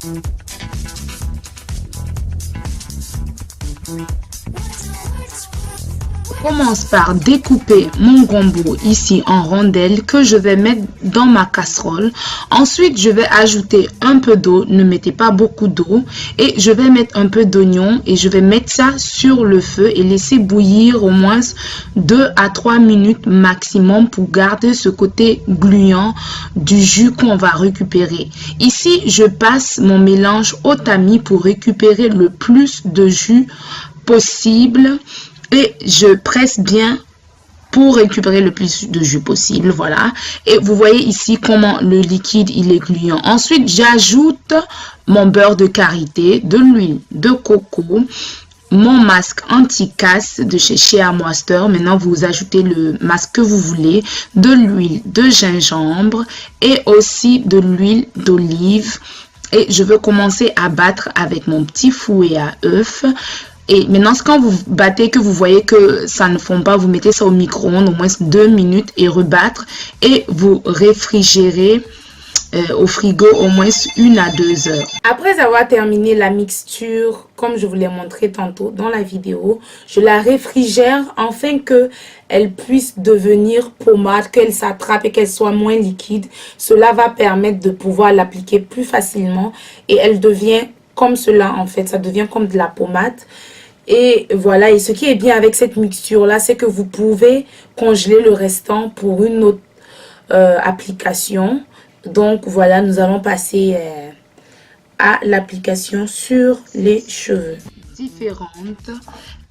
Je commence par découper mon gombo ici en rondelles que je vais mettre dans ma casserole. Ensuite, je vais ajouter un peu d'eau, ne mettez pas beaucoup d'eau, et je vais mettre un peu d'oignon et je vais mettre ça sur le feu et laisser bouillir au moins 2 à 3 minutes maximum pour garder ce côté gluant du jus qu'on va récupérer. Ici, je passe mon mélange au tamis pour récupérer le plus de jus possible. Et je presse bien pour récupérer le plus de jus possible. Voilà. Et vous voyez ici comment le liquide il est gluant. Ensuite, j'ajoute mon beurre de karité, de l'huile de coco, mon masque anti-casse de chez Shea Moisture. Maintenant, vous ajoutez le masque que vous voulez, de l'huile de gingembre et aussi de l'huile d'olive. Et je veux commencer à battre avec mon petit fouet à œuf. Et maintenant, quand vous battez, que vous voyez que ça ne fond pas, vous mettez ça au micro-ondes au moins 2 minutes et rebattre. Et vous réfrigérez au frigo au moins 1 à 2 heures. Après avoir terminé la mixture, comme je vous l'ai montré tantôt dans la vidéo, je la réfrigère afin qu'elle puisse devenir pommade, qu'elle s'attrape et qu'elle soit moins liquide. Cela va permettre de pouvoir l'appliquer plus facilement et elle devient comme cela en fait, ça devient comme de la pommade. Et voilà, et ce qui est bien avec cette mixture là, c'est que vous pouvez congeler le restant pour une autre application. Donc voilà, nous allons passer à l'application sur les cheveux. Différentes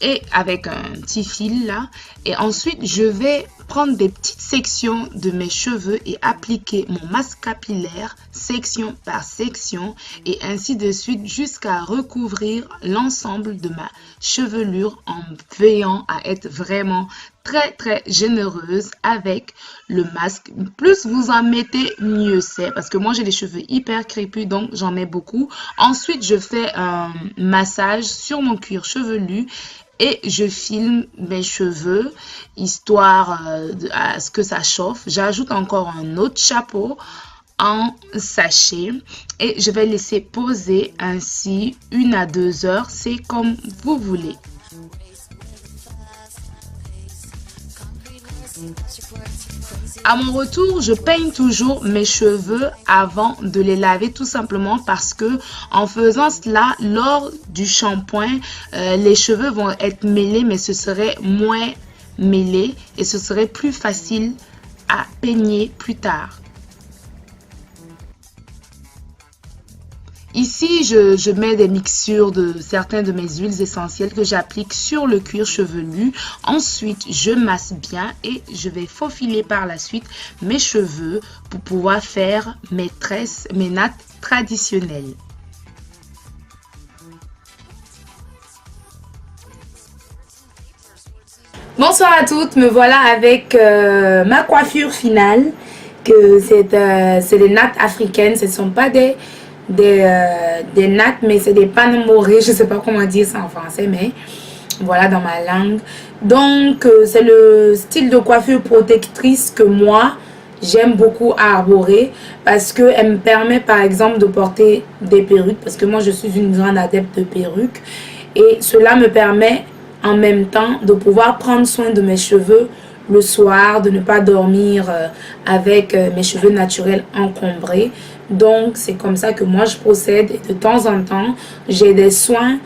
et avec un petit fil là. Et ensuite, je vais prendre des petites sections de mes cheveux et appliquer mon masque capillaire section par section et ainsi de suite jusqu'à recouvrir l'ensemble de ma chevelure en veillant à être vraiment très généreuse avec le masque. Plus vous en mettez, mieux c'est, parce que moi j'ai les cheveux hyper crépus, donc j'en mets beaucoup. Ensuite, je fais un massage sur mon cuir chevelu et je filme mes cheveux histoire à ce que ça chauffe. J'ajoute encore un autre chapeau en sachet et je vais laisser poser ainsi 1 à 2 heures. C'est comme vous voulez. À mon retour, je peigne toujours mes cheveux avant de les laver, tout simplement parce que en faisant cela, lors du shampoing, les cheveux vont être mêlés, mais ce serait moins mêlé et ce serait plus facile à peigner plus tard. Ici, je mets des mixtures de certaines de mes huiles essentielles que j'applique sur le cuir chevelu. Ensuite, je masse bien et je vais faufiler par la suite mes cheveux pour pouvoir faire mes tresses, mes nattes traditionnelles. Bonsoir à toutes, me voilà avec ma coiffure finale. Que c'est des nattes africaines, ce ne sont pas des nattes, mais c'est des panamorées, je sais pas comment dire ça en français, mais voilà dans ma langue. Donc c'est le style de coiffure protectrice que moi j'aime beaucoup arborer parce que elle me permet par exemple de porter des perruques, parce que moi je suis une grande adepte de perruques et cela me permet en même temps de pouvoir prendre soin de mes cheveux le soir, de ne pas dormir avec mes cheveux naturels encombrés. Donc c'est comme ça que moi je procède et de temps en temps j'ai des soins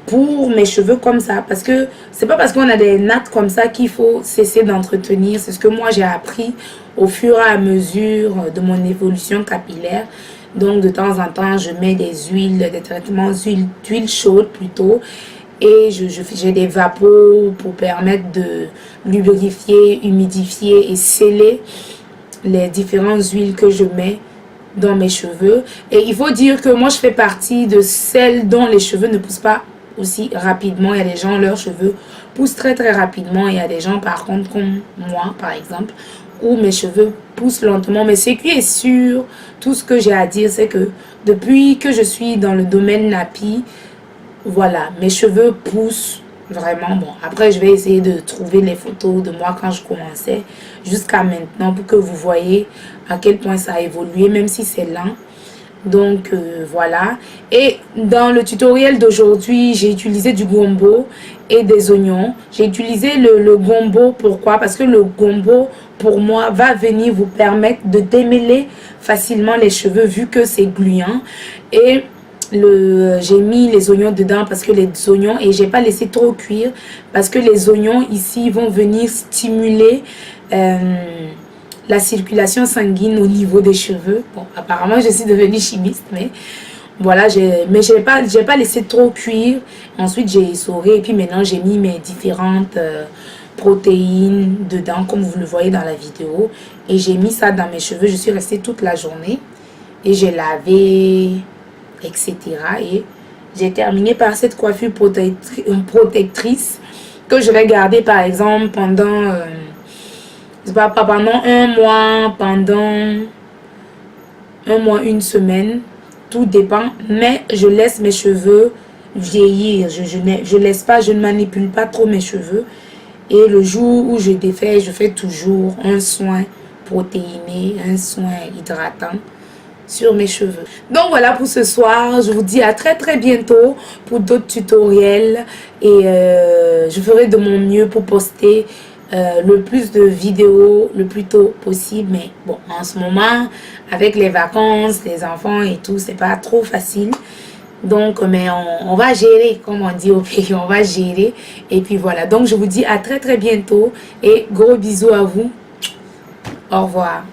pour mes cheveux comme ça, parce que c'est pas parce qu'on a des nattes comme ça qu'il faut cesser d'entretenir. C'est ce que moi j'ai appris au fur et à mesure de mon évolution capillaire. Donc de temps en temps je mets des huiles, des traitements d'huile chaude plutôt, et j'ai des vapeurs pour permettre de lubrifier, humidifier et sceller les différentes huiles que je mets dans mes cheveux. Et il faut dire que moi je fais partie de celles dont les cheveux ne poussent pas aussi rapidement. Il y a des gens, leurs cheveux poussent très rapidement, et il y a des gens par contre comme moi par exemple où mes cheveux poussent lentement. Mais ce qui est sûr, tout ce que j'ai à dire, c'est que depuis que je suis dans le domaine nappy, voilà, mes cheveux poussent vraiment. Bon, après je vais essayer de trouver les photos de moi quand je commençais jusqu'à maintenant pour que vous voyez à quel point ça a évolué, même si c'est lent. Donc voilà. Et dans le tutoriel d'aujourd'hui, j'ai utilisé du gombo et des oignons. J'ai utilisé le gombo, pourquoi? Parce que le gombo, pour moi, va venir vous permettre de démêler facilement les cheveux vu que c'est gluant. Et j'ai mis les oignons dedans parce que les oignons, et j'ai pas laissé trop cuire parce que les oignons ici vont venir stimuler la circulation sanguine au niveau des cheveux. Bon, apparemment je suis devenue chimiste, mais voilà, mais j'ai pas laissé trop cuire. Ensuite j'ai essoré et puis maintenant j'ai mis mes différentes protéines dedans comme vous le voyez dans la vidéo, et j'ai mis ça dans mes cheveux. Je suis restée toute la journée et j'ai lavé, etc. Et j'ai terminé par cette coiffure protectrice que je vais garder par exemple pendant pas pendant un mois, pendant un mois, une semaine, tout dépend. Mais je laisse mes cheveux vieillir. Je laisse pas, je ne manipule pas trop mes cheveux. Et le jour où je défais, je fais toujours un soin protéiné, un soin hydratant sur mes cheveux. Donc voilà pour ce soir. Je vous dis à très bientôt pour d'autres tutoriels. Et je ferai de mon mieux pour poster le plus de vidéos le plus tôt possible. Mais bon, en ce moment, avec les vacances, les enfants et tout, c'est pas trop facile. Donc, mais on va gérer, comme on dit au pays, on va gérer. Et puis voilà, donc je vous dis à très bientôt et gros bisous à vous. Au revoir.